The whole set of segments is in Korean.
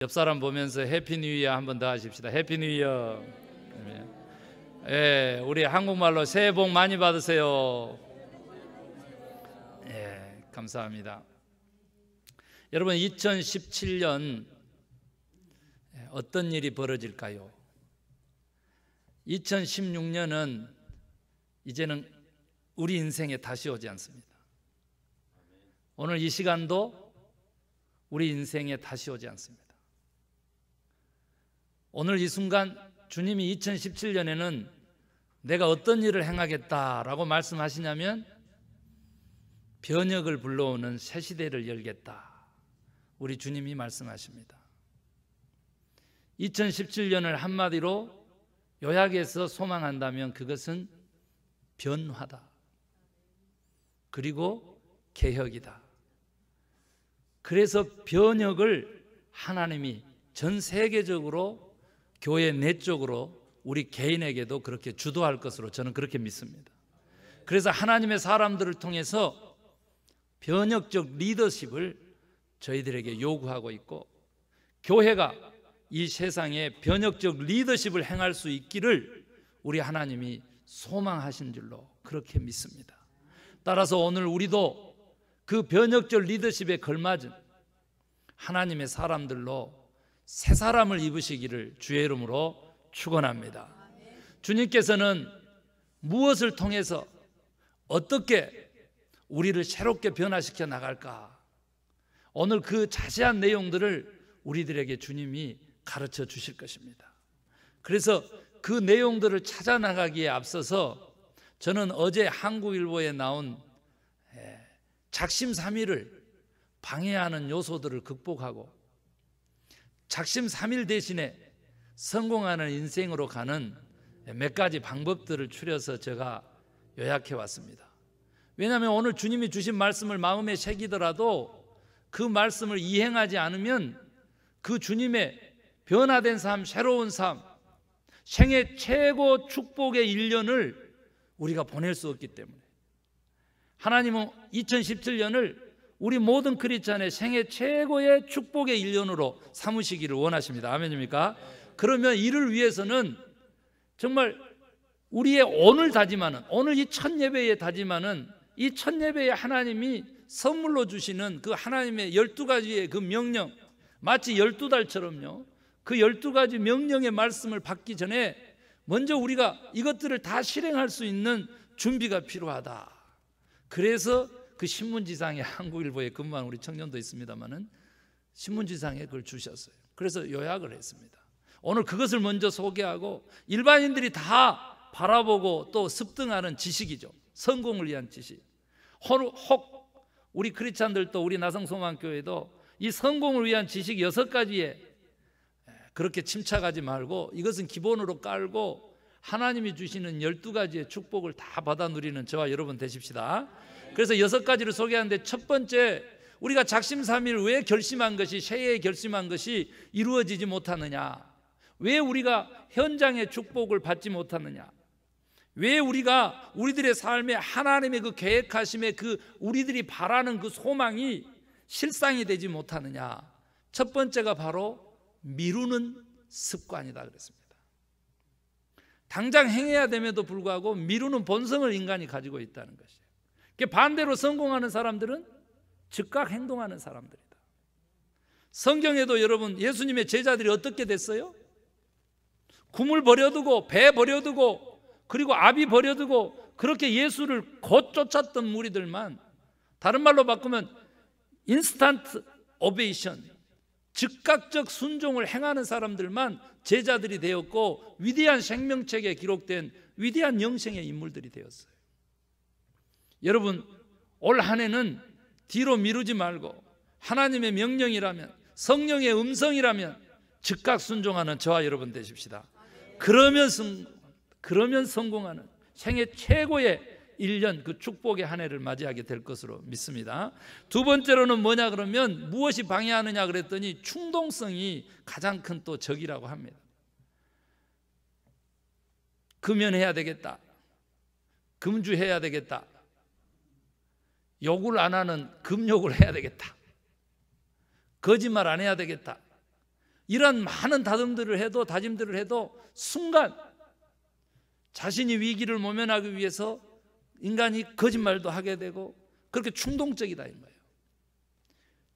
옆 사람 보면서 해피 뉴 이어 한 번 더 하십시다. 해피 뉴 이어. 예, 우리 한국말로 새해 복 많이 받으세요. 예, 감사합니다. 여러분, 2017년 어떤 일이 벌어질까요? 2016년은 이제는 우리 인생에 다시 오지 않습니다. 오늘 이 시간도 우리 인생에 다시 오지 않습니다. 오늘 이 순간 주님이 2017년에는 내가 어떤 일을 행하겠다라고 말씀하시냐면 변혁을 불러오는 새 시대를 열겠다, 우리 주님이 말씀하십니다. 2017년을 한마디로 요약해서 소망한다면 그것은 변화다, 그리고 개혁이다. 그래서 변혁을 하나님이 전 세계적으로 교회 내적으로 우리 개인에게도 그렇게 주도할 것으로 저는 그렇게 믿습니다. 그래서 하나님의 사람들을 통해서 변혁적 리더십을 저희들에게 요구하고 있고, 교회가 이 세상에 변혁적 리더십을 행할 수 있기를 우리 하나님이 소망하신 줄로 그렇게 믿습니다. 따라서 오늘 우리도 그 변혁적 리더십에 걸맞은 하나님의 사람들로 새 사람을 입으시기를 주의 이름으로 축원합니다. 주님께서는 무엇을 통해서 어떻게 우리를 새롭게 변화시켜 나갈까, 오늘 그 자세한 내용들을 우리들에게 주님이 가르쳐 주실 것입니다. 그래서 그 내용들을 찾아 나가기에 앞서서 저는 어제 한국일보에 나온 작심삼일을 방해하는 요소들을 극복하고 작심삼일 대신에 성공하는 인생으로 가는 몇 가지 방법들을 추려서 제가 요약해 왔습니다. 왜냐하면 오늘 주님이 주신 말씀을 마음에 새기더라도 그 말씀을 이행하지 않으면 그 주님의 변화된 삶, 새로운 삶, 생애 최고 축복의 1년을 우리가 보낼 수 없기 때문에 하나님은 2017년을 우리 모든 크리스찬의 생애 최고의 축복의 1년으로 삼으시기를 원하십니다. 아멘입니까? 그러면 이를 위해서는 정말 우리의 오늘 다짐하는, 오늘 이 첫 예배에 다짐하는, 이 첫 예배에 하나님이 선물로 주시는 그 하나님의 12가지의 그 명령, 마치 12달처럼요, 그 12가지 명령의 말씀을 받기 전에 먼저 우리가 이것들을 다 실행할 수 있는 준비가 필요하다. 그래서 그 신문지상에, 한국일보에 근무한 우리 청년도 있습니다만은 신문지상에 그걸 주셨어요. 그래서 요약을 했습니다. 오늘 그것을 먼저 소개하고, 일반인들이 다 바라보고 또 습득하는 지식이죠. 성공을 위한 지식. 혹 우리 크리스찬들도, 우리 나성소망교회도 이 성공을 위한 지식 6가지에 그렇게 침착하지 말고 이것은 기본으로 깔고 하나님이 주시는 12가지의 축복을 다 받아 누리는 저와 여러분 되십시다. 그래서 6가지를 소개하는데, 첫 번째, 우리가 작심삼일 왜 결심한 것이, 새해에 결심한 것이 이루어지지 못하느냐, 왜 우리가 현장의 축복을 받지 못하느냐, 왜 우리가 우리들의 삶에 하나님의 그 계획하심에 그 우리들이 바라는 그 소망이 실상이 되지 못하느냐. 첫 번째가 바로 미루는 습관이다 그랬습니다. 당장 행해야 됨에도 불구하고 미루는 본성을 인간이 가지고 있다는 것이에요. 반대로 성공하는 사람들은 즉각 행동하는 사람들이다. 성경에도 여러분, 예수님의 제자들이 어떻게 됐어요? 굶을 버려두고, 배 버려두고, 그리고 아비 버려두고, 그렇게 예수를 곧 쫓았던 무리들만, 다른 말로 바꾸면 인스턴트 오베이션, 즉각적 순종을 행하는 사람들만 제자들이 되었고, 위대한 생명책에 기록된 위대한 영생의 인물들이 되었어요. 여러분, 올 한 해는 뒤로 미루지 말고 하나님의 명령이라면, 성령의 음성이라면 즉각 순종하는 저와 여러분 되십시다. 그러면 성공하는 생애 최고의 1년, 그 축복의 한 해를 맞이하게 될 것으로 믿습니다. 두 번째로는 뭐냐 그러면, 무엇이 방해하느냐 그랬더니 충동성이 가장 큰 또 적이라고 합니다. 금연해야 되겠다, 금주해야 되겠다, 욕을 안 하는 금욕을 해야 되겠다, 거짓말 안 해야 되겠다, 이런 많은 다짐들을 해도 순간 자신이 위기를 모면하기 위해서 인간이 거짓말도 하게 되고 그렇게 충동적이다 이 거예요.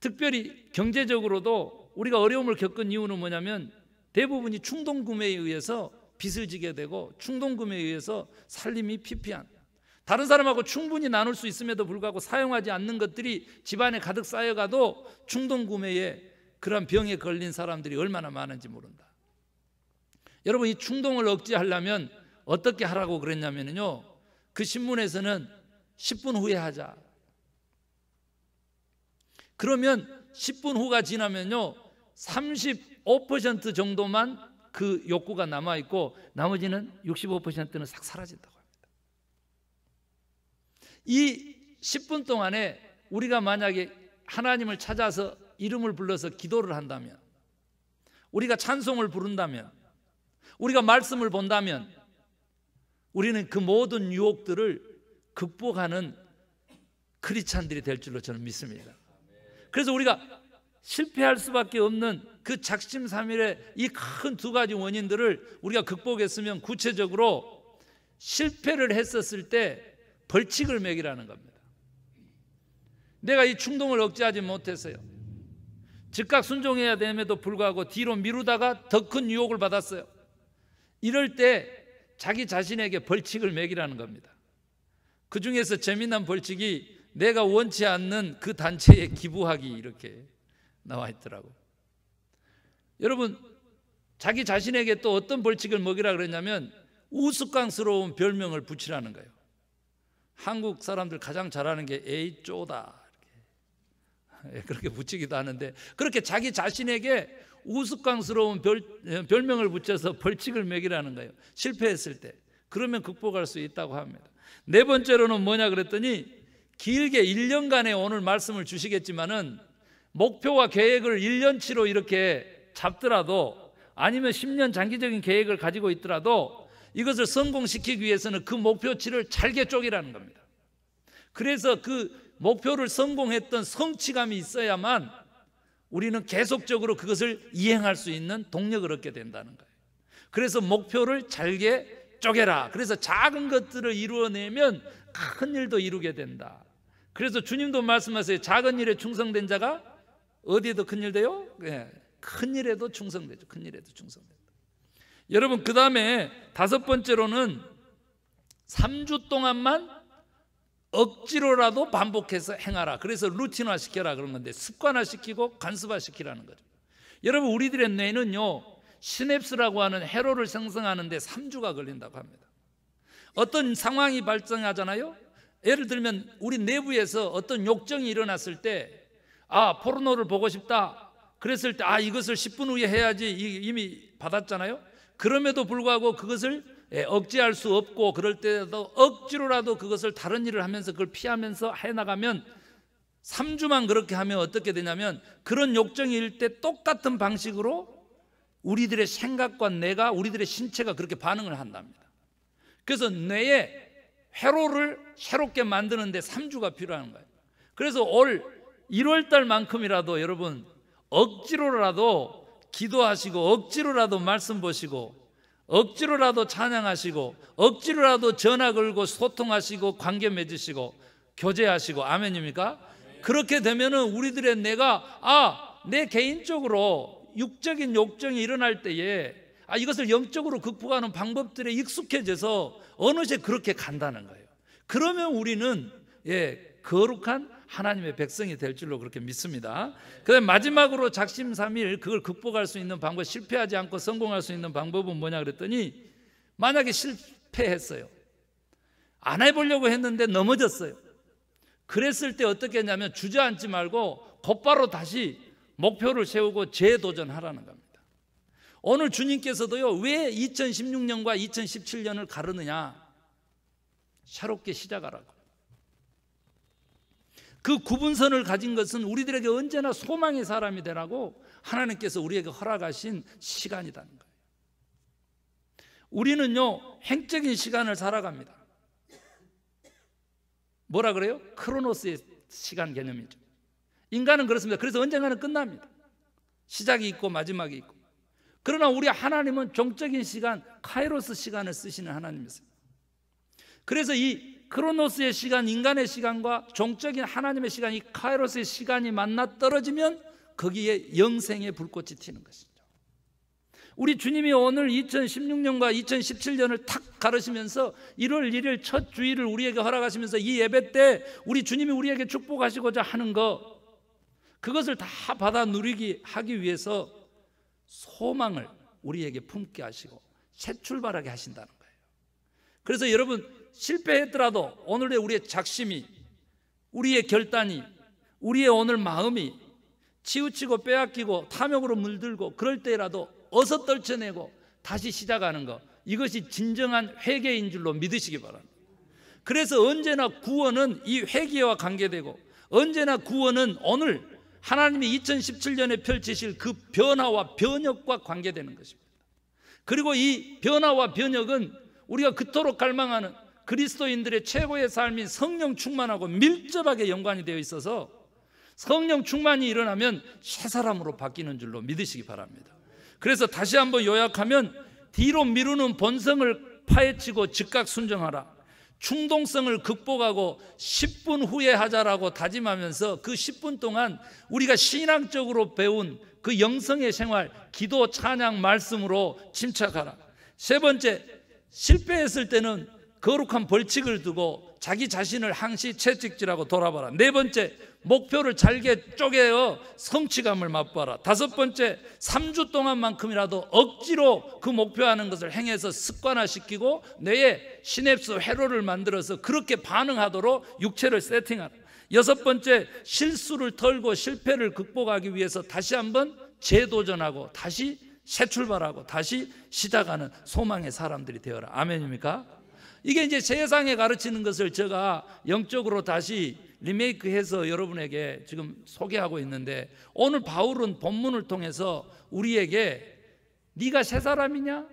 특별히 경제적으로도 우리가 어려움을 겪은 이유는 뭐냐면 대부분이 충동구매에 의해서 빚을 지게 되고 충동구매에 의해서 살림이 피폐한, 다른 사람하고 충분히 나눌 수 있음에도 불구하고 사용하지 않는 것들이 집안에 가득 쌓여가도 충동구매에 그런 병에 걸린 사람들이 얼마나 많은지 모른다. 여러분, 이 충동을 억제하려면 어떻게 하라고 그랬냐면요, 그 신문에서는 10분 후에 하자. 그러면 10분 후가 지나면요 35% 정도만 그 욕구가 남아있고 나머지는 65%는 싹 사라진다고 합니다. 이 10분 동안에 우리가 만약에 하나님을 찾아서 이름을 불러서 기도를 한다면, 우리가 찬송을 부른다면, 우리가 말씀을 본다면 우리는 그 모든 유혹들을 극복하는 크리스찬들이 될 줄로 저는 믿습니다. 그래서 우리가 실패할 수밖에 없는 그 작심삼일의 이 큰 두 가지 원인들을 우리가 극복했으면 구체적으로 실패를 했었을 때 벌칙을 매기라는 겁니다. 내가 이 충동을 억제하지 못했어요. 즉각 순종해야 됨에도 불구하고 뒤로 미루다가 더 큰 유혹을 받았어요. 이럴 때 자기 자신에게 벌칙을 매기라는 겁니다. 그 중에서 재미난 벌칙이 내가 원치 않는 그 단체에 기부하기, 이렇게 나와 있더라고요. 여러분, 자기 자신에게 또 어떤 벌칙을 먹이라 그랬냐면 우스꽝스러운 별명을 붙이라는 거예요. 한국 사람들 가장 잘하는 게 에이 쪼다, 그렇게 붙이기도 하는데, 그렇게 자기 자신에게 우스꽝스러운 별명을 붙여서 벌칙을 매기라는 거예요. 실패했을 때. 그러면 극복할 수 있다고 합니다. 네 번째로는 뭐냐 그랬더니, 길게 1년간의 오늘 말씀을 주시겠지만은 목표와 계획을 1년치로 이렇게 잡더라도, 아니면 10년 장기적인 계획을 가지고 있더라도 이것을 성공시키기 위해서는 그 목표치를 잘게 쪼개라는 겁니다. 그래서 그 목표를 성공했던 성취감이 있어야만 우리는 계속적으로 그것을 이행할 수 있는 동력을 얻게 된다는 거예요. 그래서 목표를 잘게 쪼개라. 그래서 작은 것들을 이루어내면 큰 일도 이루게 된다. 그래서 주님도 말씀하세요. 작은 일에 충성된 자가 어디에도 큰 일 돼요? 네, 큰 일에도 충성되죠. 큰 일에도 충성된다. 여러분, 그 다음에 다섯 번째로는 3주 동안만 억지로라도 반복해서 행하라. 그래서 루틴화 시켜라 그런 건데, 습관화 시키고 간습화 시키라는 거죠. 여러분, 우리들의 뇌는요 시냅스라고 하는 회로를 생성하는데 3주가 걸린다고 합니다. 어떤 상황이 발생하잖아요. 예를 들면 우리 내부에서 어떤 욕정이 일어났을 때, 포르노를 보고 싶다 그랬을 때 이것을 10분 후에 해야지 이미 받았잖아요. 그럼에도 불구하고 그것을 억제할 수 없고, 그럴 때도 억지로라도 그것을 다른 일을 하면서 그걸 피하면서 해나가면 3주만 그렇게 하면 어떻게 되냐면, 그런 욕정이 일 때 똑같은 방식으로 우리들의 생각과 뇌가, 우리들의 신체가 그렇게 반응을 한답니다. 그래서 뇌에 회로를 새롭게 만드는데 3주가 필요한 거예요. 그래서 올 1월 달만큼이라도 여러분 억지로라도 기도하시고, 억지로라도 말씀 보시고, 억지로라도 찬양하시고, 억지로라도 전화 걸고 소통하시고, 관계 맺으시고, 교제하시고. 아멘입니까? 그렇게 되면은 우리들의 뇌가 내 개인적으로 육적인 욕정이 일어날 때에 이것을 영적으로 극복하는 방법들에 익숙해져서 어느새 그렇게 간다는 거예요. 그러면 우리는 거룩한 하나님의 백성이 될 줄로 그렇게 믿습니다. 그다음 마지막으로 작심삼일 그걸 극복할 수 있는 방법, 실패하지 않고 성공할 수 있는 방법은 뭐냐 그랬더니, 만약에 실패했어요. 안 해보려고 했는데 넘어졌어요. 그랬을 때 어떻게 했냐면 주저앉지 말고 곧바로 다시 목표를 세우고 재도전하라는 겁니다. 오늘 주님께서도요, 왜 2016년과 2017년을 가르느냐? 새롭게 시작하라고. 그 구분선을 가진 것은 우리들에게 언제나 소망의 사람이 되라고 하나님께서 우리에게 허락하신 시간이라는 거예요. 우리는요 행적인 시간을 살아갑니다. 뭐라 그래요? 크로노스의 시간 개념이죠. 인간은 그렇습니다. 그래서 언젠가는 끝납니다. 시작이 있고 마지막이 있고. 그러나 우리 하나님은 종적인 시간, 카이로스 시간을 쓰시는 하나님이세요. 그래서 이 크로노스의 시간, 인간의 시간과 종적인 하나님의 시간, 이 카이로스의 시간이 만나 떨어지면 거기에 영생의 불꽃이 튀는 것이죠. 우리 주님이 오늘 2016년과 2017년을 탁 가르시면서 1월 1일 첫 주일을 우리에게 허락하시면서 이 예배 때 우리 주님이 우리에게 축복하시고자 하는 것, 그것을 다 받아 누리기 하기 위해서 소망을 우리에게 품게 하시고 새 출발하게 하신다는 거예요. 그래서 여러분, 실패했더라도 오늘의 우리의 작심이, 우리의 결단이, 우리의 오늘 마음이 치우치고 빼앗기고 탐욕으로 물들고 그럴 때라도 어서 떨쳐내고 다시 시작하는 것, 이것이 진정한 회개인 줄로 믿으시기 바랍니다. 그래서 언제나 구원은 이 회개와 관계되고, 언제나 구원은 오늘 하나님이 2017년에 펼치실 그 변화와 변혁과 관계되는 것입니다. 그리고 이 변화와 변혁은 우리가 그토록 갈망하는 그리스도인들의 최고의 삶인 성령 충만하고 밀접하게 연관이 되어 있어서 성령 충만이 일어나면 새 사람으로 바뀌는 줄로 믿으시기 바랍니다. 그래서 다시 한번 요약하면, 뒤로 미루는 본성을 파헤치고 즉각 순종하라. 충동성을 극복하고 10분 후에 하자라고 다짐하면서 그 10분 동안 우리가 신앙적으로 배운 그 영성의 생활, 기도, 찬양, 말씀으로 침착하라. 세 번째, 실패했을 때는 거룩한 벌칙을 두고 자기 자신을 항시 채찍질하고 돌아봐라. 네 번째, 목표를 잘게 쪼개어 성취감을 맛봐라. 다섯 번째, 3주 동안만큼이라도 억지로 그 목표하는 것을 행해서 습관화시키고 뇌에 시냅스 회로를 만들어서 그렇게 반응하도록 육체를 세팅하라. 여섯 번째, 실수를 털고 실패를 극복하기 위해서 다시 한번 재도전하고 다시 새 출발하고 다시 시작하는 소망의 사람들이 되어라. 아멘입니까? 이게 이제 세상에 가르치는 것을 제가 영적으로 다시 리메이크해서 여러분에게 지금 소개하고 있는데, 오늘 바울은 본문을 통해서 우리에게 네가 새 사람이냐?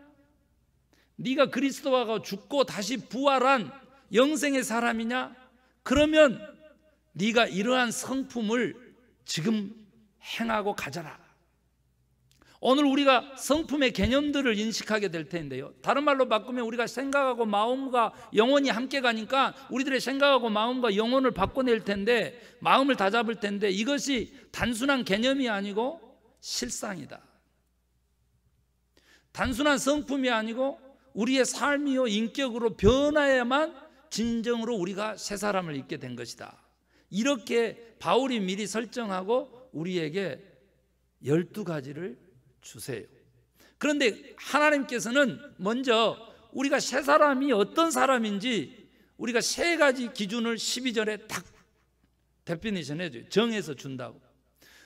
네가 그리스도와 죽고 다시 부활한 영생의 사람이냐? 그러면 네가 이러한 성품을 지금 행하고 가져라. 오늘 우리가 성품의 개념들을 인식하게 될 텐데요, 다른 말로 바꾸면 우리가 생각하고 마음과 영혼이 함께 가니까 우리들의 생각하고 마음과 영혼을 바꿔낼 텐데, 마음을 다잡을 텐데, 이것이 단순한 개념이 아니고 실상이다. 단순한 성품이 아니고 우리의 삶이요 인격으로 변화해야만 진정으로 우리가 새 사람을 입게 된 것이다. 이렇게 바울이 미리 설정하고 우리에게 12가지를 주세요. 그런데 하나님께서는 먼저 우리가 새 사람이 어떤 사람인지 우리가 3가지 기준을 12절에 딱 데피니션 해줘요. 정해서 준다고.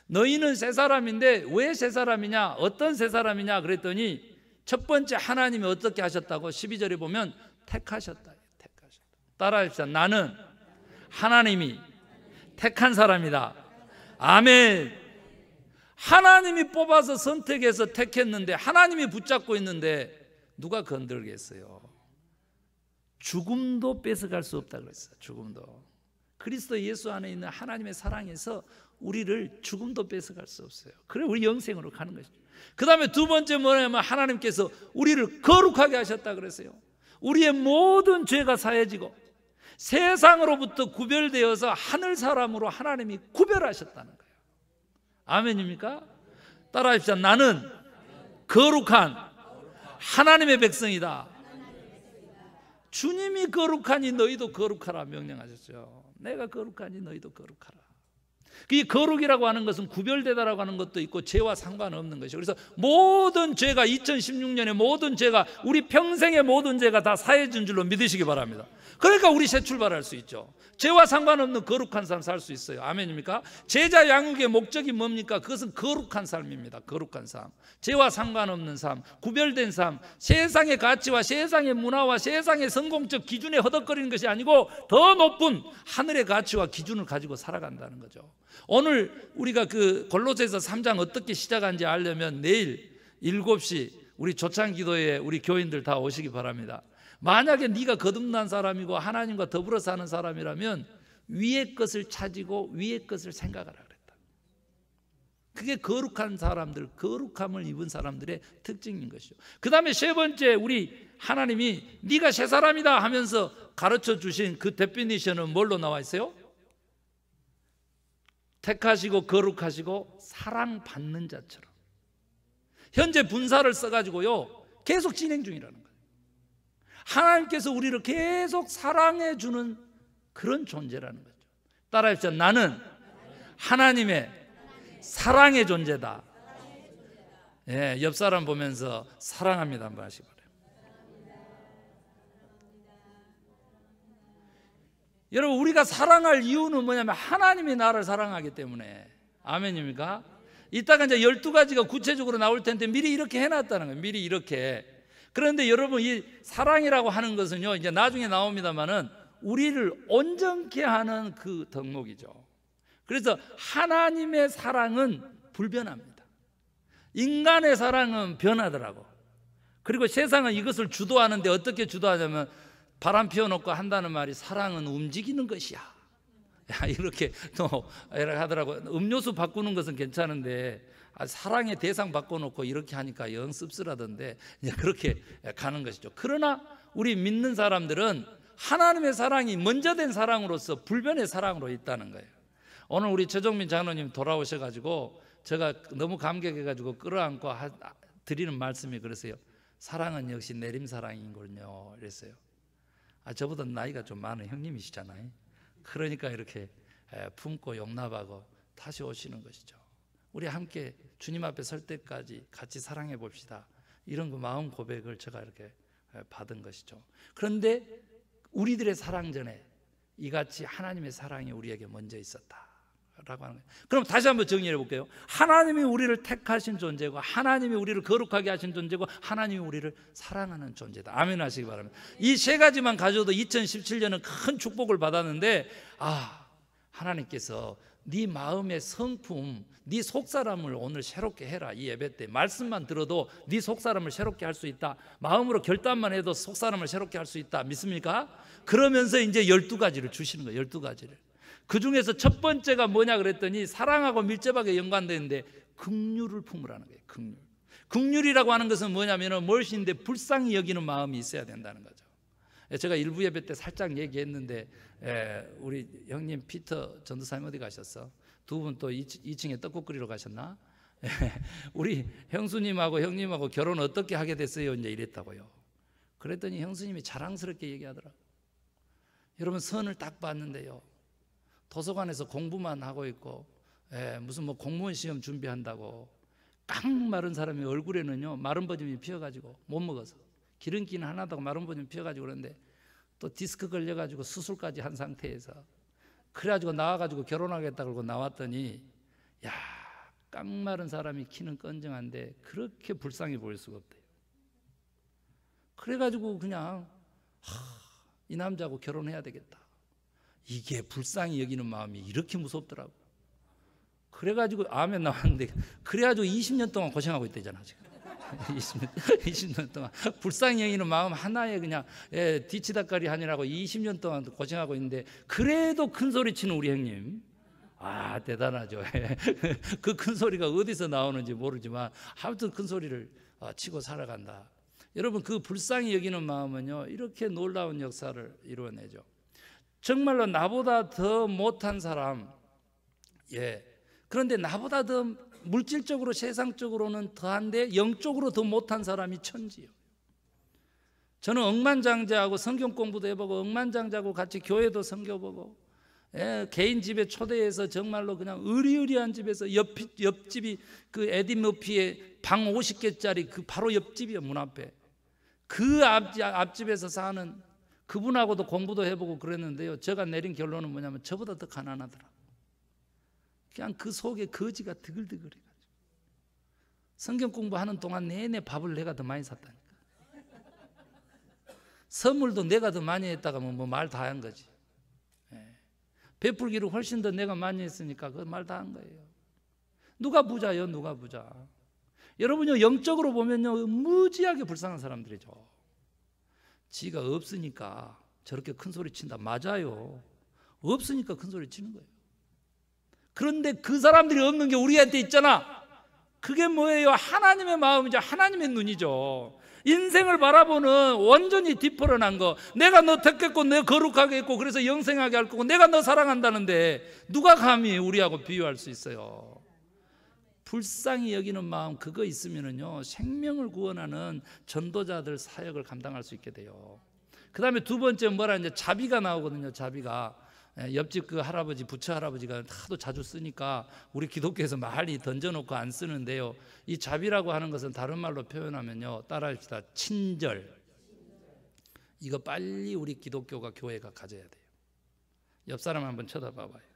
너희는 새 사람인데 왜 새 사람이냐, 어떤 새 사람이냐 그랬더니, 첫 번째, 하나님이 어떻게 하셨다고 12절에 보면 택하셨다. 따라합시다. 나는 하나님이 택한 사람이다. 아멘. 하나님이 뽑아서 선택해서 택했는데, 하나님이 붙잡고 있는데 누가 건들겠어요? 죽음도 뺏어갈 수 없다고 그랬어요. 죽음도. 그리스도 예수 안에 있는 하나님의 사랑에서 우리를 죽음도 뺏어갈 수 없어요. 그래 우리 영생으로 가는 것이죠. 그 다음에 두 번째 뭐냐면, 하나님께서 우리를 거룩하게 하셨다 그랬어요. 우리의 모든 죄가 사해지고 세상으로부터 구별되어서 하늘 사람으로 하나님이 구별하셨다는 거예요. 아멘입니까? 따라합시다. 나는 거룩한 하나님의 백성이다. 주님이 거룩하니 너희도 거룩하라 명령하셨죠. 내가 거룩하니 너희도 거룩하라. 이 거룩이라고 하는 것은 구별되다라고 하는 것도 있고 죄와 상관없는 것이죠. 그래서 모든 죄가, 2016년의 모든 죄가, 우리 평생의 모든 죄가 다 사해진 줄로 믿으시기 바랍니다. 그러니까 우리 새 출발할 수 있죠. 죄와 상관없는 거룩한 삶 살 수 있어요. 아멘입니까? 제자 양육의 목적이 뭡니까? 그것은 거룩한 삶입니다. 거룩한 삶, 죄와 상관없는 삶, 구별된 삶, 세상의 가치와 세상의 문화와 세상의 성공적 기준에 허덕거리는 것이 아니고 더 높은 하늘의 가치와 기준을 가지고 살아간다는 거죠. 오늘 우리가 그 골로새서 3장 어떻게 시작한지 알려면 내일 7시 우리 조창기도에 우리 교인들 다 오시기 바랍니다. 만약에 네가 거듭난 사람이고 하나님과 더불어 사는 사람이라면 위의 것을 찾고 위의 것을 생각하라 그랬다. 그게 거룩한 사람들, 거룩함을 입은 사람들의 특징인 것이죠. 그 다음에 세 번째, 우리 하나님이 네가 새 사람이다 하면서 가르쳐 주신 그 데피니션은 뭘로 나와 있어요? 택하시고 거룩하시고 사랑받는 자처럼. 현재 분사를 써가지고요 계속 진행 중이라는 거예요. 하나님께서 우리를 계속 사랑해 주는 그런 존재라는 거죠. 따라합시다. 나는 하나님의 사랑의 존재다. 예, 옆 사람 보면서 사랑합니다 한번 하시기 바랍니다. 여러분, 우리가 사랑할 이유는 뭐냐면 하나님이 나를 사랑하기 때문에. 아멘입니까? 이따가 이제 12가지가 구체적으로 나올 텐데 미리 이렇게 해놨다는 거예요. 미리 이렇게. 그런데 여러분, 이 사랑이라고 하는 것은요 이제 나중에 나옵니다만은 우리를 온전케 하는 그 덕목이죠. 그래서 하나님의 사랑은 불변합니다. 인간의 사랑은 변하더라고. 그리고 세상은 이것을 주도하는데 어떻게 주도하냐면 바람 피워놓고 한다는 말이 사랑은 움직이는 것이야. 이렇게 또 하더라고. 음료수 바꾸는 것은 괜찮은데 사랑의 대상 바꿔놓고 이렇게 하니까 영 씁쓸하던데 그렇게 가는 것이죠. 그러나 우리 믿는 사람들은 하나님의 사랑이 먼저 된 사랑으로서 불변의 사랑으로 있다는 거예요. 오늘 우리 최종민 장로님 돌아오셔가지고 제가 너무 감격해가지고 끌어안고 드리는 말씀이 그랬어요. 사랑은 역시 내림사랑이군요. 이랬어요. 저보다 나이가 좀 많은 형님이시잖아요. 그러니까 이렇게 품고 용납하고 다시 오시는 것이죠. 우리 함께 주님 앞에 설 때까지 같이 사랑해 봅시다. 이런 그 마음 고백을 제가 이렇게 받은 것이죠. 그런데 우리들의 사랑 전에 이같이 하나님의 사랑이 우리에게 먼저 있었다 라고 하는 거예요. 그럼 다시 한번 정리해 볼게요. 하나님이 우리를 택하신 존재고, 하나님이 우리를 거룩하게 하신 존재고, 하나님이 우리를 사랑하는 존재다. 아멘 하시기 바랍니다. 이 세 가지만 가져도 2017년은 큰 축복을 받았는데, 하나님께서 네 마음의 성품, 네 속사람을 오늘 새롭게 해라. 이 예배 때 말씀만 들어도 네 속사람을 새롭게 할 수 있다. 마음으로 결단만 해도 속사람을 새롭게 할 수 있다. 믿습니까? 그러면서 이제 12가지를 주시는 거예요. 12가지를. 그 중에서 첫 번째가 뭐냐 그랬더니 사랑하고 밀접하게 연관되는데 긍휼을 품으라는 거예요. 긍휼. 긍휼이라고 하는 것은 뭐냐면은 무엇인데 불쌍히 여기는 마음이 있어야 된다는 거죠. 제가 일부 예배 때 살짝 얘기했는데 우리 형님 피터 전도사님 어디 가셨어? 두 분 또 2층에 떡국 끓이러 가셨나? 우리 형수님하고 형님하고 결혼 어떻게 하게 됐어요? 이제 이랬다고요. 그랬더니 형수님이 자랑스럽게 얘기하더라고요. 여러분, 선을 딱 봤는데요, 도서관에서 공부만 하고 있고 무슨 뭐 공무원 시험 준비한다고 깡마른 사람이 얼굴에는요 마른 버짐이 피어가지고 못 먹어서 기름기는 하나도 마른 버짐이 피어가지고 그런데 또 디스크 걸려가지고 수술까지 한 상태에서 그래가지고 나와가지고 결혼하겠다 그러고 나왔더니 야, 깡마른 사람이 키는 건정한데 그렇게 불쌍해 보일 수가 없대요. 그래가지고 그냥 이 남자하고 결혼해야 되겠다. 이게 불쌍히 여기는 마음이 이렇게 무섭더라고. 그래가지고 아멘 나왔는데 그래가지고 20년 동안 고생하고 있대잖아 지금. 20년 동안 불쌍히 여기는 마음 하나에 그냥 뒤치다거리 하느라고 20년 동안 고생하고 있는데 그래도 큰 소리 치는 우리 형님, 대단하죠. 그 큰 소리가 어디서 나오는지 모르지만 아무튼 큰 소리를 치고 살아간다. 여러분, 그 불쌍히 여기는 마음은요 이렇게 놀라운 역사를 이루어내죠. 정말로 나보다 더 못한 사람, 그런데 나보다 더 물질적으로 세상적으로는 더한데 영적으로 더 못한 사람이 천지요. 저는 억만장자하고 성경 공부도 해보고 억만장자하고 같이 교회도 섬겨보고 개인 집에 초대해서 정말로 그냥 으리으리한 집에서 옆집이 그 에디 머피의 방 50개짜리 그 바로 옆집이요, 문 앞에. 그 앞집에서 사는 그분하고도 공부도 해보고 그랬는데요, 제가 내린 결론은 뭐냐면 저보다 더 가난하더라. 그냥 그 속에 거지가 드글드글해가지고 성경 공부하는 동안 내내 밥을 내가 더 많이 샀다니까. 선물도 내가 더 많이 했다가 뭐 말 다 한 거지. 베풀기를 훨씬 더 내가 많이 했으니까 그 말 다 한 거예요. 누가 부자요? 누가 부자? 여러분요, 영적으로 보면요 무지하게 불쌍한 사람들이죠. 지가 없으니까 저렇게 큰 소리 친다. 맞아요. 없으니까 큰 소리 치는 거예요. 그런데 그 사람들이 없는 게 우리한테 있잖아. 그게 뭐예요? 하나님의 마음이죠. 하나님의 눈이죠. 인생을 바라보는 완전히 디퍼런한 거. 내가 너 택했고 너 거룩하게 했고 그래서 영생하게 할 거고 내가 너 사랑한다는데 누가 감히 우리하고 비유할 수 있어요? 불쌍히 여기는 마음 그거 있으면은요 생명을 구원하는 전도자들 사역을 감당할 수 있게 돼요. 그 다음에 두 번째 뭐라 이제 자비가 나오거든요. 자비가 옆집 그 할아버지 부처 할아버지가 하도 자주 쓰니까 우리 기독교에서 많이 던져놓고 안 쓰는데요. 이 자비라고 하는 것은 다른 말로 표현하면요 따라합시다. 친절. 이거 빨리 우리 기독교가 교회가 가져야 돼요. 옆 사람 한번 쳐다봐봐요.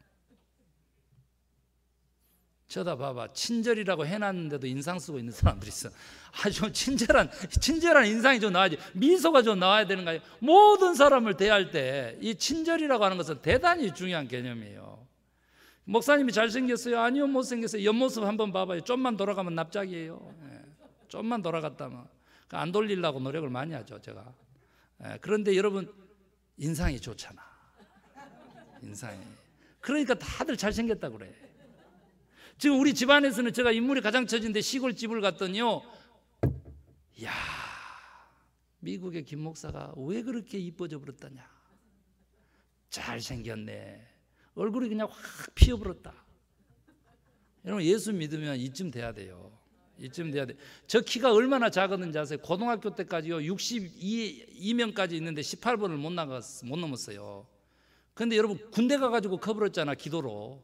쳐다봐봐. 친절이라고 해놨는데도 인상 쓰고 있는 사람들이 있어. 아주 친절한 인상이 좀 나와야지. 미소가 좀 나와야 되는 거예요. 모든 사람을 대할 때 이 친절이라고 하는 것은 대단히 중요한 개념이에요. 목사님이 잘생겼어요? 아니요, 못생겼어요. 옆모습 한번 봐봐요. 좀만 돌아가면 납작이에요. 좀만 돌아갔다면 안 돌리려고 노력을 많이 하죠 제가. 그런데 여러분 인상이 좋잖아. 인상이. 그러니까 다들 잘생겼다고 그래. 지금 우리 집안에서는 제가 인물이 가장 처진데 시골집을 갔더니요, 이야, 미국의 김 목사가 왜 그렇게 이뻐져 버렸다냐. 잘생겼네. 얼굴이 그냥 확 피어버렸다. 여러분 예수 믿으면 이쯤 돼야 돼요. 이쯤 돼야 돼. 저 키가 얼마나 작았는지 아세요? 고등학교 때까지요 62명까지 있는데 18번을 못 넘었어요. 그런데 여러분 군대 가가지고 커버렸잖아. 기도로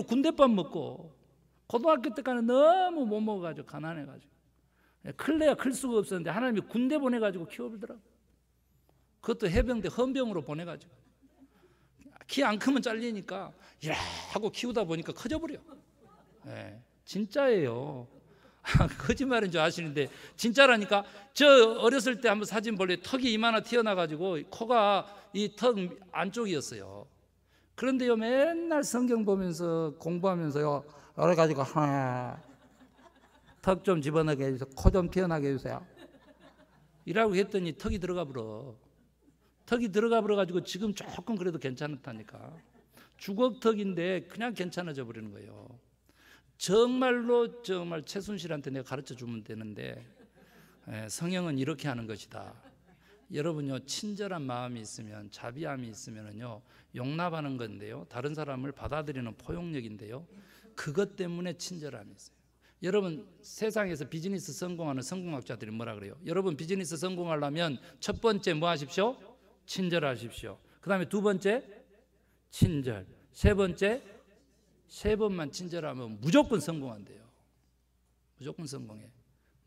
군대밥 먹고 고등학교 때까지 너무 못 먹어가지고 가난해가지고 클래야 클 수가 없었는데 하나님이 군대 보내가지고 키워보더라고. 그것도 해병대 헌병으로 보내가지고 키 안 크면 잘리니까 이라고 키우다 보니까 커져버려. 진짜예요. 거짓말인 줄 아시는데 진짜라니까. 저 어렸을 때 한번 사진 볼래. 턱이 이마나 튀어나가지고 코가 이 턱 안쪽이었어요. 그런데요 맨날 성경 보면서 공부하면서요 그래가지고 턱 좀 집어넣게 해주세요. 코 좀 튀어나게 해주세요. 이라고 했더니 턱이 들어가 버려. 턱이 들어가 버려가지고 지금 조금 그래도 괜찮다니까. 주걱턱인데 그냥 괜찮아져 버리는 거예요. 정말 최순실한테 내가 가르쳐 주면 되는데 성형은 이렇게 하는 것이다. 여러분요 친절한 마음이 있으면 자비함이 있으면요 용납하는 건데요 다른 사람을 받아들이는 포용력인데요 그것 때문에 친절함이 있어요. 여러분 세상에서 비즈니스 성공하는 성공학자들이 뭐라 그래요? 여러분 비즈니스 성공하려면 첫 번째 뭐 하십시오? 친절하십시오. 그 다음에 두 번째 친절. 세 번째 세 번만 친절하면 무조건 성공한대요. 무조건 성공해.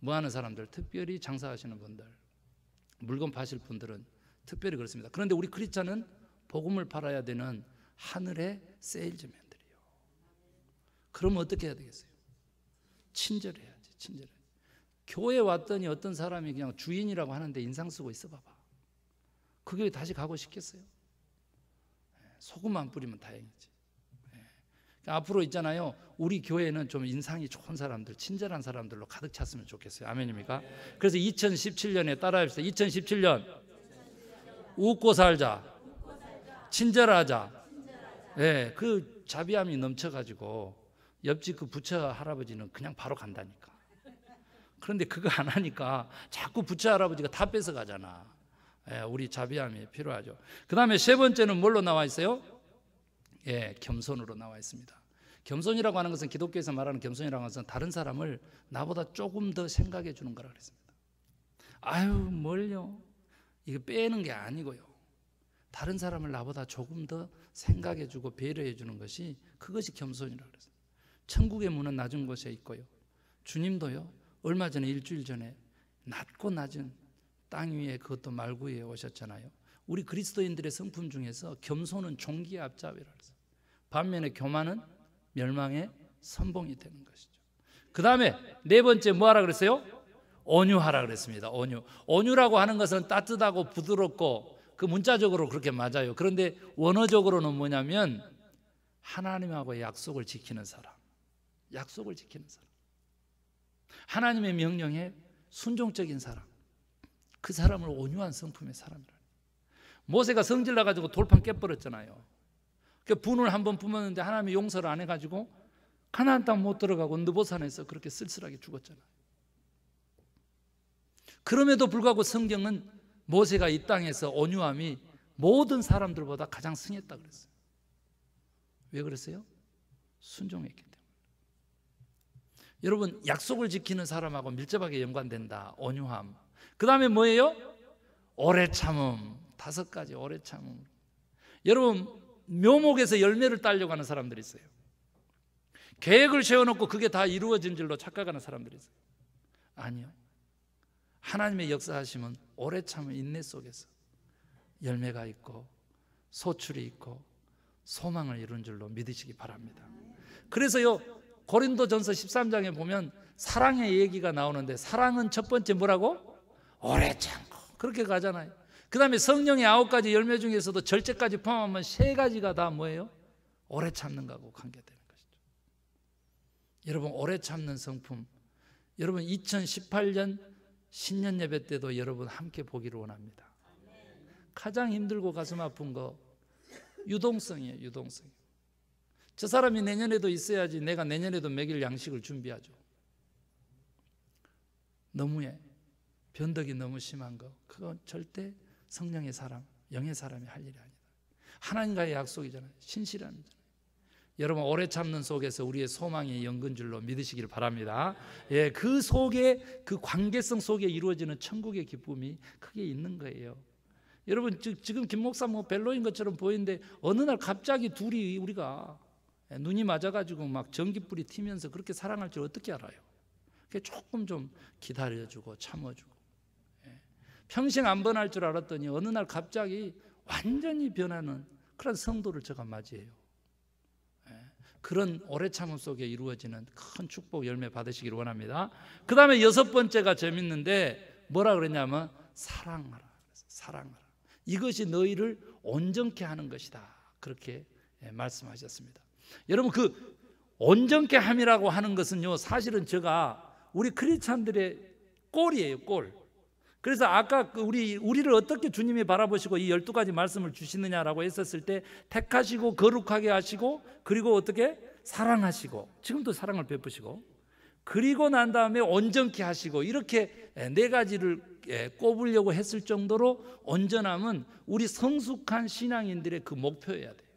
뭐 하는 사람들 특별히 장사하시는 분들 물건 파실 분들은 특별히 그렇습니다. 그런데 우리 크리스찬은 복음을 팔아야 되는 하늘의 세일즈맨들이에요. 그러면 어떻게 해야 되겠어요? 친절해야지. 친절해. 교회 왔더니 어떤 사람이 그냥 주인이라고 하는데 인상 쓰고 있어 봐봐. 그 교회 다시 가고 싶겠어요? 소금 안 뿌리면 다행이지. 앞으로 있잖아요. 우리 교회는 좀 인상이 좋은 사람들, 친절한 사람들로 가득 찼으면 좋겠어요. 아멘입니까? 그래서 2017년에 따라합시다. 2017년 웃고 살자, 친절하자. 그 자비함이 넘쳐가지고 옆집 그 부처 할아버지는 그냥 바로 간다니까. 그런데 그거 안 하니까 자꾸 부처 할아버지가 다 뺏어 가잖아. 우리 자비함이 필요하죠. 그 다음에 세 번째는 뭘로 나와 있어요? 겸손으로 나와 있습니다. 겸손이라고 하는 것은 기독교에서 말하는 겸손이라고 하는 것은 다른 사람을 나보다 조금 더 생각해 주는 거라 그랬습니다. 아유 뭘요? 이거 빼는 게 아니고요. 다른 사람을 나보다 조금 더 생각해 주고 배려해 주는 것이 그것이 겸손이라고 그랬어요. 천국의 문은 낮은 곳에 있고요. 주님도요. 얼마 전에 일주일 전에 낮고 낮은 땅 위에 그것도 말구 위에 오셨잖아요. 우리 그리스도인들의 성품 중에서 겸손은 종기의 앞잡이라 그랬어요. 반면에 교만은 멸망의 선봉이 되는 것이죠. 그 다음에 네 번째 뭐 하라 그랬어요? 온유하라 그랬습니다. 온유라고 하는 것은 따뜻하고 부드럽고 그 문자적으로 그렇게 맞아요. 그런데 원어적으로는 뭐냐면 하나님하고의 약속을 지키는 사람. 약속을 지키는 사람. 하나님의 명령에 순종적인 사람. 그 사람을 온유한 성품의 사람이라. 모세가 성질 나가지고 돌판 깨버렸잖아요. 그 분을 한번 뿜었는데 하나님이 용서를 안 해가지고 가나안 땅 못 들어가고 느보산에서 그렇게 쓸쓸하게 죽었잖아요. 그럼에도 불구하고 성경은 모세가 이 땅에서 온유함이 모든 사람들보다 가장 승했다 그랬어요. 왜 그랬어요? 순종했기 때문에. 여러분, 약속을 지키는 사람하고 밀접하게 연관된다. 온유함. 그 다음에 뭐예요? 오래 참음. 5가지 오래 참음. 여러분, 묘목에서 열매를 따려고 하는 사람들이 있어요. 계획을 세워놓고 그게 다 이루어진 줄로 착각하는 사람들이 있어요. 아니요. 하나님의 역사하심은 오래 참은 인내 속에서 열매가 있고 소출이 있고 소망을 이룬 줄로 믿으시기 바랍니다. 그래서요, 고린도전서 13장에 보면 사랑의 얘기가 나오는데, 사랑은 첫 번째 뭐라고? 오래 참고, 그렇게 가잖아요. 그 다음에 성령의 9가지 열매 중에서도 절제까지 포함하면 3가지가 다 뭐예요? 오래 참는 거하고 관계되는 것이죠. 여러분, 오래 참는 성품, 여러분 2018년 신년 예배 때도 여러분 함께 보기를 원합니다. 가장 힘들고 가슴 아픈 거 유동성이에요. 유동성. 저 사람이 내년에도 있어야지 내가 내년에도 먹일 양식을 준비하죠. 너무해. 변덕이 너무 심한 거, 그건 절대 성령의 사람, 영의 사람이 할 일이 아니다. 하나님과의 약속이잖아요. 신실함이잖아요. 여러분, 오래 참는 속에서 우리의 소망이 연근 줄로 믿으시길 바랍니다. 예, 그 속에, 그 관계성 속에 이루어지는 천국의 기쁨이 크게 있는 거예요. 여러분, 지금 김 목사 뭐 벨로인 것처럼 보이는데 어느 날 갑자기 둘이 우리가 눈이 맞아가지고 막 전기불이 튀면서 그렇게 사랑할 줄 어떻게 알아요? 조금 좀 기다려주고 참아주고, 평생 안 변할 줄 알았더니 어느 날 갑자기 완전히 변하는 그런 성도를 제가 맞이해요. 그런 오래 참음 속에 이루어지는 큰 축복 열매 받으시기를 원합니다. 그 다음에 6번째가 재밌는데 뭐라 그랬냐면 사랑하라. 사랑하라. 이것이 너희를 온전케 하는 것이다. 그렇게 말씀하셨습니다. 여러분, 그 온전케 함이라고 하는 것은요, 사실은 제가 우리 크리스찬들의 꼴이에요. 꼴. 그래서 아까 우리를 어떻게 주님이 바라보시고 이 12가지 말씀을 주시느냐라고 했었을 때, 택하시고 거룩하게 하시고, 그리고 어떻게 사랑하시고, 지금도 사랑을 베푸시고, 그리고 난 다음에 온전케 하시고, 이렇게 4가지를 꼽으려고 했을 정도로 온전함은 우리 성숙한 신앙인들의 그 목표여야 돼요.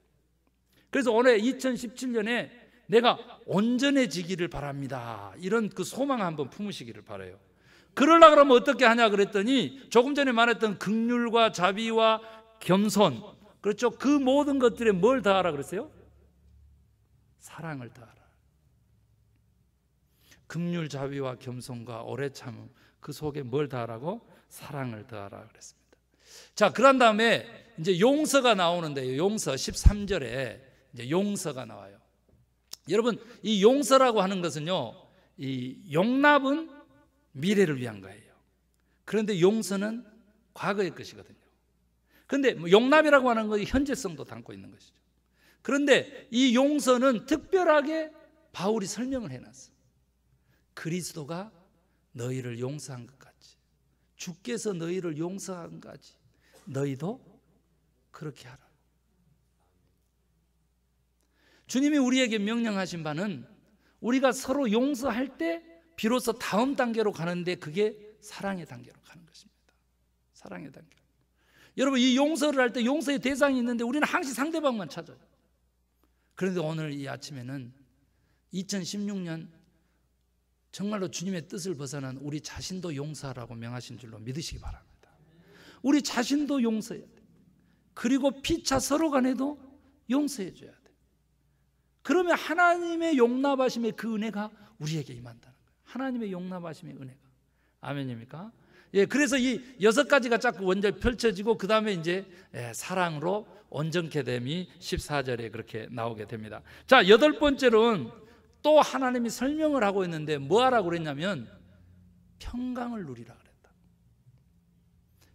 그래서 올해 2017년에 내가 온전해지기를 바랍니다. 이런 그 소망 한번 품으시기를 바라요. 그러려고 그러면 어떻게 하냐 그랬더니, 조금 전에 말했던 긍휼과 자비와 겸손, 그렇죠? 그 모든 것들에 뭘 더하라 그랬어요? 사랑을 더하라. 긍휼, 자비와 겸손과 오래 참음, 그 속에 뭘 더하라고? 사랑을 더하라 그랬습니다. 자, 그런 다음에 이제 용서가 나오는데요. 용서 13절에 이제 용서가 나와요. 여러분, 이 용서라고 하는 것은요, 이 용납은 미래를 위한 거예요. 그런데 용서는 과거의 것이거든요. 그런데 용납이라고 하는 것이 현재성도 담고 있는 것이죠. 그런데 이 용서는 특별하게 바울이 설명을 해놨어요. 그리스도가 너희를 용서한 것 같이, 주께서 너희를 용서한 것 같이 너희도 그렇게 하라. 주님이 우리에게 명령하신 바는 우리가 서로 용서할 때 비로소 다음 단계로 가는데, 그게 사랑의 단계로 가는 것입니다. 사랑의 단계. 여러분, 이 용서를 할 때 용서의 대상이 있는데 우리는 항상 상대방만 찾아요. 그런데 오늘 이 아침에는 2016년 정말로 주님의 뜻을 벗어난 우리 자신도 용서하라고 명하신 줄로 믿으시기 바랍니다. 우리 자신도 용서해야 돼. 그리고 피차 서로 간에도 용서해 줘야 돼. 그러면 하나님의 용납하심의 그 은혜가 우리에게 임한다는 거예요. 하나님의 용납하심의 은혜가. 아멘입니까? 예, 그래서 이 6가지가 자꾸 먼저 펼쳐지고, 그 다음에 이제 사랑으로 온전케 됨이 14절에 그렇게 나오게 됩니다. 자, 8번째로는 또 하나님이 설명을 하고 있는데 뭐 하라고 그랬냐면 평강을 누리라 그랬다.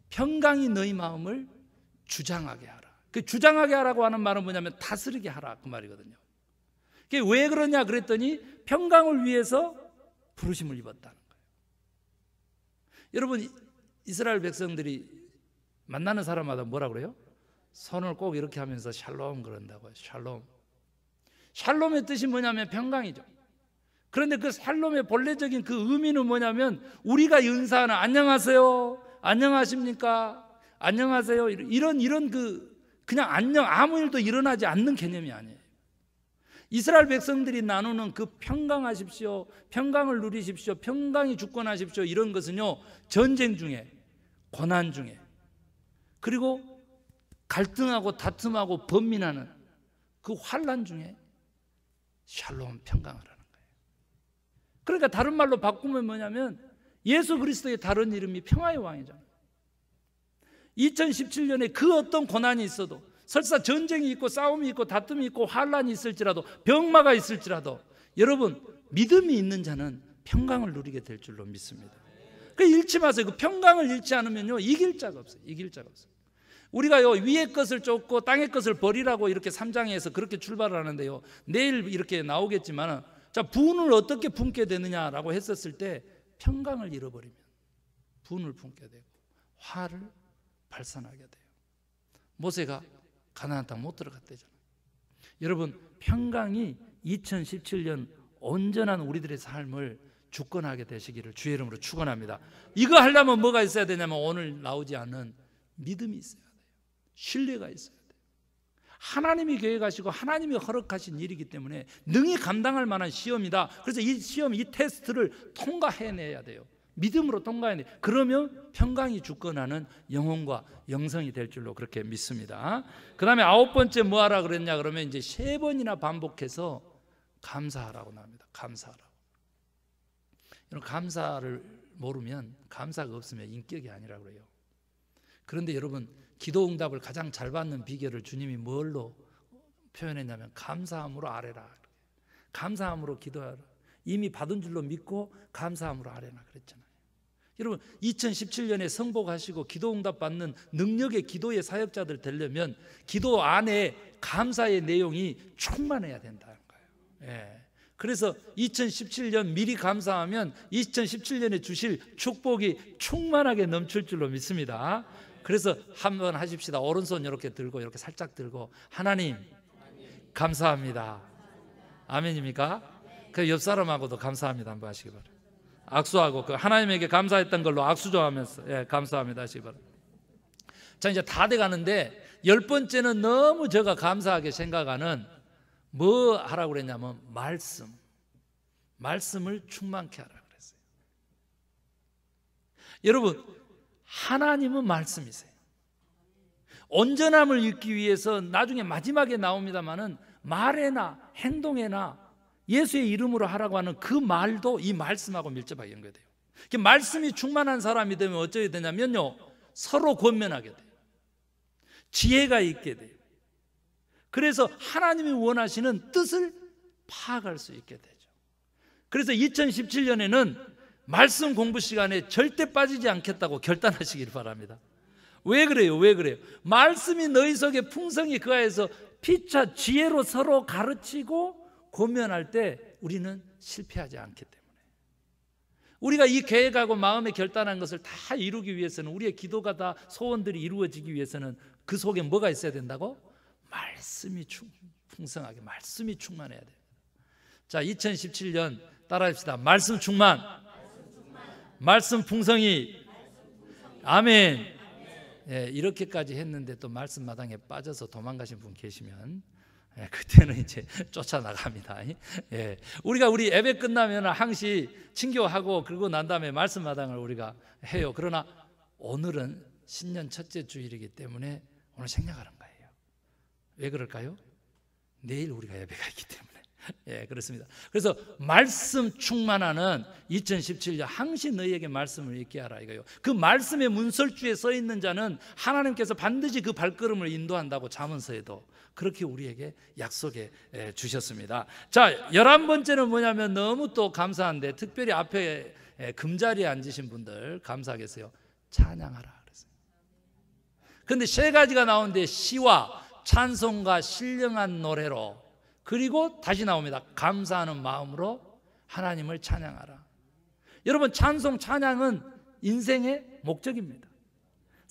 평강이 너희 마음을 주장하게 하라. 그 주장하게 하라고 하는 말은 뭐냐면 다스리게 하라, 그 말이거든요. 그게 왜 그러냐 그랬더니 평강을 위해서 부르심을 입었다는 거예요. 여러분, 이스라엘 백성들이 만나는 사람마다 뭐라 그래요? 손을 꼭 이렇게 하면서 샬롬 그런다고요. 샬롬. 샬롬의 뜻이 뭐냐면 평강이죠. 그런데 그 샬롬의 본래적인 그 의미는 뭐냐면 우리가 인사하는 안녕하세요, 안녕하십니까, 안녕하세요, 이런 그냥 안녕, 아무 일도 일어나지 않는 개념이 아니에요. 이스라엘 백성들이 나누는 그 평강하십시오, 평강을 누리십시오, 평강이 주권하십시오, 이런 것은요, 전쟁 중에, 고난 중에, 그리고 갈등하고 다툼하고 번민하는 그 환난 중에 샬롬, 평강을 하는 거예요. 그러니까 다른 말로 바꾸면 뭐냐면 예수 그리스도의 다른 이름이 평화의 왕이잖아요. 2017년에 그 어떤 고난이 있어도, 설사 전쟁이 있고 싸움이 있고 다툼이 있고 환난이 있을지라도, 병마가 있을지라도, 여러분 믿음이 있는 자는 평강을 누리게 될 줄로 믿습니다. 그 잃지 마세요. 그 평강을 잃지 않으면요, 이길 자가 없어요. 이길 자가 없어요. 우리가요, 위의 것을 쫓고 땅의 것을 버리라고 이렇게 3장에서 그렇게 출발을 하는데요, 내일 이렇게 나오겠지만, 자, 분을 어떻게 품게 되느냐라고 했었을 때 평강을 잃어버리면 분을 품게 되고 화를 발산하게 돼요. 모세가 가나안 땅 못 들어갔대잖아요. 여러분, 평강이 2017년 온전한 우리들의 삶을 주권하게 되시기를 주의 이름으로 축원합니다. 이거 하려면 뭐가 있어야 되냐면 오늘 나오지 않은 믿음이 있어야 돼요. 신뢰가 있어야 돼요. 하나님이 계획하시고 하나님이 허락하신 일이기 때문에 능히 감당할 만한 시험이다. 그래서 이 시험, 이 테스트를 통과해내야 돼요. 믿음으로 통과해내야 돼요. 그러면 평강이 주권하는 영혼과 영성이 될 줄로 그렇게 믿습니다. 그 다음에 9번째 뭐 하라 그랬냐 그러면 이제 3번이나 반복해서 감사하라고 나옵니다. 감사하라고. 여러분, 감사를 모르면, 감사가 없으면 인격이 아니라고 그래요. 그런데 여러분, 기도 응답을 가장 잘 받는 비결을 주님이 뭘로 표현했냐면 감사함으로 아뢰라. 감사함으로 기도하라. 이미 받은 줄로 믿고 감사함으로 아뢰라 그랬잖아요. 여러분, 2017년에 성복하시고 기도 응답 받는 능력의 기도의 사역자들 되려면 기도 안에 감사의 내용이 충만해야 된다는 거예요. 예. 그래서 2017년 미리 감사하면 2017년에 주실 축복이 충만하게 넘칠 줄로 믿습니다. 그래서 한번 하십시다. 오른손 이렇게 들고, 이렇게 살짝 들고, 하나님 감사합니다. 아멘입니까? 그 옆 사람하고도 감사합니다 한번 하시기 바랍니다. 악수하고 그 하나님에게 감사했던 걸로 악수 좀 하면서, 예, 감사합니다 하시기 바랍니다. 자, 이제 다 돼가는데 10번째는 너무 제가 감사하게 생각하는 뭐 하라고 그랬냐면 말씀을 충만케 하라고 그랬어요. 여러분, 하나님은 말씀이세요. 온전함을 잃기 위해서 나중에 마지막에 나옵니다마는 말에나 행동에나 예수의 이름으로 하라고 하는 그 말도 이 말씀하고 밀접하게 연결돼요. 말씀이 충만한 사람이 되면 어쩌게 되냐면요, 서로 권면하게 돼요. 지혜가 있게 돼요. 그래서 하나님이 원하시는 뜻을 파악할 수 있게 되죠. 그래서 2017년에는 말씀 공부 시간에 절대 빠지지 않겠다고 결단하시길 바랍니다. 왜 그래요? 왜 그래요? 말씀이 너희 속에 풍성히 그하여서 피차 지혜로 서로 가르치고 권면할 때 우리는 실패하지 않기 때문에, 우리가 이 계획하고 마음에 결단한 것을 다 이루기 위해서는, 우리의 기도가 다 소원들이 이루어지기 위해서는 그 속에 뭐가 있어야 된다고? 말씀이 풍성하게, 말씀이 충만해야 돼요. 자, 2017년 따라합시다. 말씀 충만, 말씀 풍성이, 아멘. 예, 이렇게까지 했는데 또 말씀 마당에 빠져서 도망가신 분 계시면, 예, 그때는 이제 쫓아나갑니다. 예, 우리 예배 끝나면 항시 친교하고 그러고 난 다음에 말씀 마당을 우리가 해요. 그러나 오늘은 신년 첫째 주일이기 때문에 오늘 생략하는 거예요. 왜 그럴까요? 내일 우리가 예배가 있기 때문에. 예, 그렇습니다. 그래서 말씀 충만하는 2017년 항시 너희에게 말씀을 읽게 하라 이거요. 그 말씀의 문설주에 써 있는 자는 하나님께서 반드시 그 발걸음을 인도한다고 잠언서에도 그렇게 우리에게 약속해 주셨습니다. 자, 11번째는 뭐냐면 너무 또 감사한데, 특별히 앞에 금자리에 앉으신 분들 감사하겠어요. 찬양하라 그랬어요. 그런데 세 가지가 나오는데 시와 찬송과 신령한 노래로, 그리고 다시 나옵니다. 감사하는 마음으로 하나님을 찬양하라. 여러분, 찬송, 찬양은 인생의 목적입니다.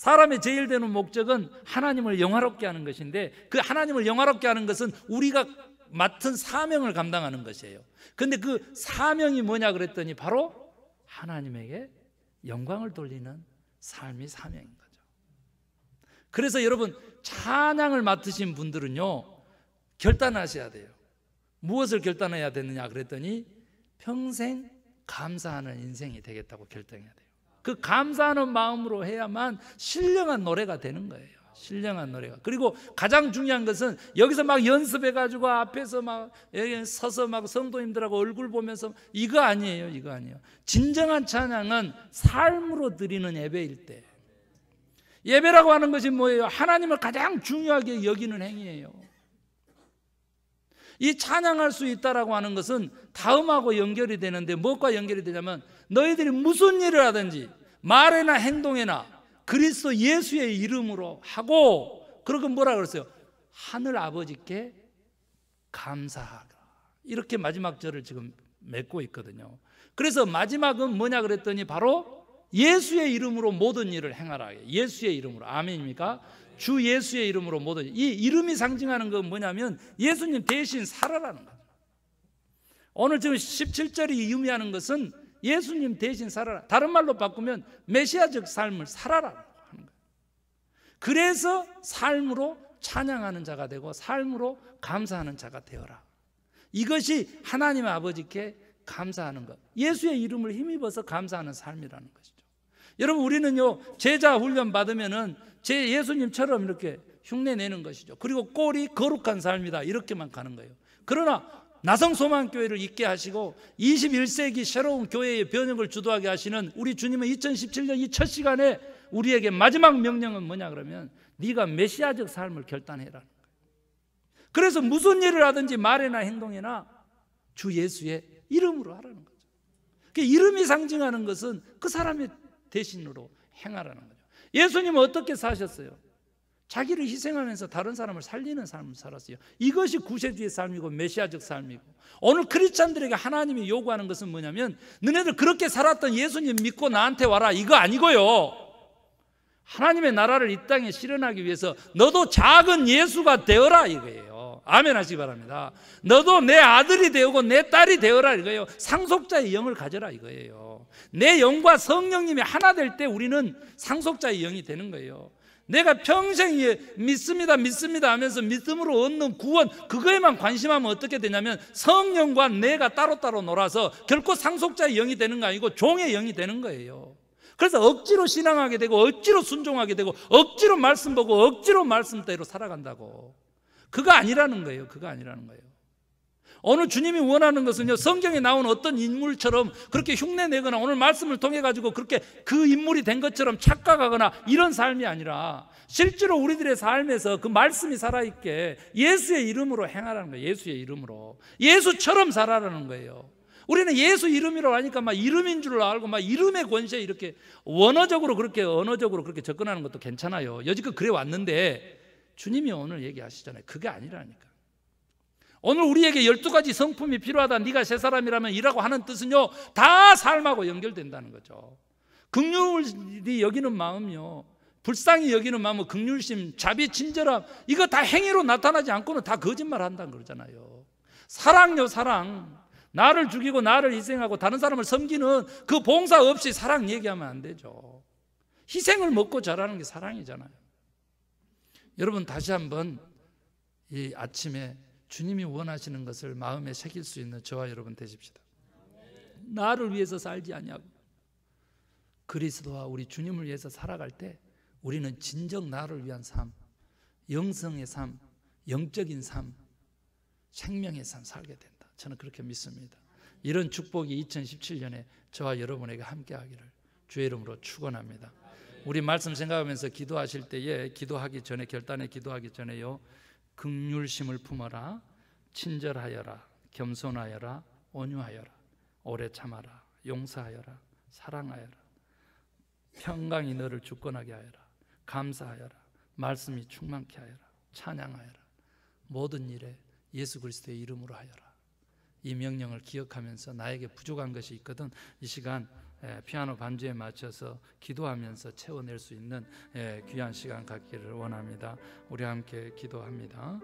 사람의 제일 되는 목적은 하나님을 영화롭게 하는 것인데, 그 하나님을 영화롭게 하는 것은 우리가 맡은 사명을 감당하는 것이에요. 근데 그 사명이 뭐냐 그랬더니 바로 하나님에게 영광을 돌리는 삶이 사명인 거죠. 그래서 여러분, 찬양을 맡으신 분들은요, 결단하셔야 돼요. 무엇을 결단해야 되느냐 그랬더니 평생 감사하는 인생이 되겠다고 결정해야 돼요. 그 감사하는 마음으로 해야만 신령한 노래가 되는 거예요. 신령한 노래가. 그리고 가장 중요한 것은 여기서 막 연습해가지고 앞에서 막 서서 막 성도님들하고 얼굴 보면서 이거 아니에요. 이거 아니에요. 진정한 찬양은 삶으로 드리는 예배일 때. 예배라고 하는 것이 뭐예요? 하나님을 가장 중요하게 여기는 행위예요. 이 찬양할 수 있다라고 하는 것은 다음하고 연결이 되는데, 무엇과 연결이 되냐면 너희들이 무슨 일을 하든지 말에나 행동에나 그리스도 예수의 이름으로 하고, 그러고 뭐라 그랬어요? 하늘 아버지께 감사하라. 이렇게 마지막 절을 지금 맺고 있거든요. 그래서 마지막은 뭐냐 그랬더니 바로 예수의 이름으로 모든 일을 행하라. 예수의 이름으로. 아멘입니까? 주 예수의 이름으로 모든 일. 이 이름이 상징하는 건 뭐냐면 예수님 대신 살아라는 거예요. 오늘 지금 17절이 의미하는 것은 예수님 대신 살아라. 다른 말로 바꾸면 메시아적 삶을 살아라 하는 거예요. 그래서 삶으로 찬양하는 자가 되고 삶으로 감사하는 자가 되어라. 이것이 하나님 아버지께 감사하는 것, 예수의 이름을 힘입어서 감사하는 삶이라는 것이죠. 여러분, 우리는요 제자 훈련 받으면은 제 예수님처럼 이렇게 흉내 내는 것이죠. 그리고 꼴이 거룩한 삶이다 이렇게만 가는 거예요. 그러나 나성소망교회를 있게 하시고 21세기 새로운 교회의 변혁을 주도하게 하시는 우리 주님은 2017년 이 첫 시간에 우리에게 마지막 명령은 뭐냐 그러면 네가 메시아적 삶을 결단해라는 거예요. 그래서 무슨 일을 하든지 말이나 행동이나 주 예수의 이름으로 하라는 거죠. 그 이름이 상징하는 것은 그 사람의 대신으로 행하라는 거죠. 예수님은 어떻게 사셨어요? 자기를 희생하면서 다른 사람을 살리는 삶을 살았어요. 이것이 구세주의 삶이고 메시아적 삶이고, 오늘 크리스찬들에게 하나님이 요구하는 것은 뭐냐면 너네들 그렇게 살았던 예수님 믿고 나한테 와라 이거 아니고요, 하나님의 나라를 이 땅에 실현하기 위해서 너도 작은 예수가 되어라 이거예요. 아멘 하시기 바랍니다. 너도 내 아들이 되고 내 딸이 되어라 이거예요. 상속자의 영을 가져라 이거예요. 내 영과 성령님이 하나 될 때 우리는 상속자의 영이 되는 거예요. 내가 평생 믿습니다 하면서 믿음으로 얻는 구원, 그거에만 관심하면 어떻게 되냐면 성령과 내가 따로따로 놀아서 결코 상속자의 영이 되는 거 아니고 종의 영이 되는 거예요. 그래서 억지로 신앙하게 되고 억지로 순종하게 되고 억지로 말씀 보고 억지로 말씀대로 살아간다고. 그거 아니라는 거예요. 그거 아니라는 거예요. 오늘 주님이 원하는 것은요, 성경에 나온 어떤 인물처럼 그렇게 흉내내거나 오늘 말씀을 통해 가지고 그렇게 그 인물이 된 것처럼 착각하거나 이런 삶이 아니라 실제로 우리들의 삶에서 그 말씀이 살아있게 예수의 이름으로 행하라는 거예요. 예수의 이름으로. 예수처럼 살아라는 거예요. 우리는 예수 이름이라고 하니까 막 이름인 줄 알고 막 이름의 권세에 이렇게 언어적으로 그렇게 접근하는 것도 괜찮아요. 여지껏 그래 왔는데 주님이 오늘 얘기하시잖아요. 그게 아니라니까. 오늘 우리에게 12가지 성품이 필요하다. 네가 새 사람이라면 이라고 하는 뜻은요, 다 삶하고 연결된다는 거죠. 긍휼히 여기는 마음이요, 불쌍히 여기는 마음은 긍휼심, 자비, 친절함, 이거 다 행위로 나타나지 않고는 다 거짓말 한다는 거잖아요. 사랑요, 사랑. 나를 죽이고 나를 희생하고 다른 사람을 섬기는 그 봉사 없이 사랑 얘기하면 안 되죠. 희생을 먹고 자라는 게 사랑이잖아요. 여러분, 다시 한번 이 아침에 주님이 원하시는 것을 마음에 새길 수 있는 저와 여러분 되십시다. 나를 위해서 살지 아니하고 그리스도와 우리 주님을 위해서 살아갈 때 우리는 진정 나를 위한 삶, 영성의 삶, 영적인 삶, 생명의 삶 살게 된다. 저는 그렇게 믿습니다. 이런 축복이 2017년에 저와 여러분에게 함께하기를 주의 이름으로 축원합니다. 우리 말씀 생각하면서 기도하실 때에 기도하기 전에, 결단에 기도하기 전에요, 긍휼심을 품어라, 친절하여라, 겸손하여라, 온유하여라, 오래 참아라, 용서하여라, 사랑하여라, 평강이 너를 주권하게 하여라, 감사하여라, 말씀이 충만케 하여라, 찬양하여라, 모든 일에 예수 그리스도의 이름으로 하여라. 이 명령을 기억하면서 나에게 부족한 것이 있거든 이 시간 피아노 반주에 맞춰서 기도하면서 채워낼 수 있는 귀한 시간 갖기를 원합니다. 우리 함께 기도합니다.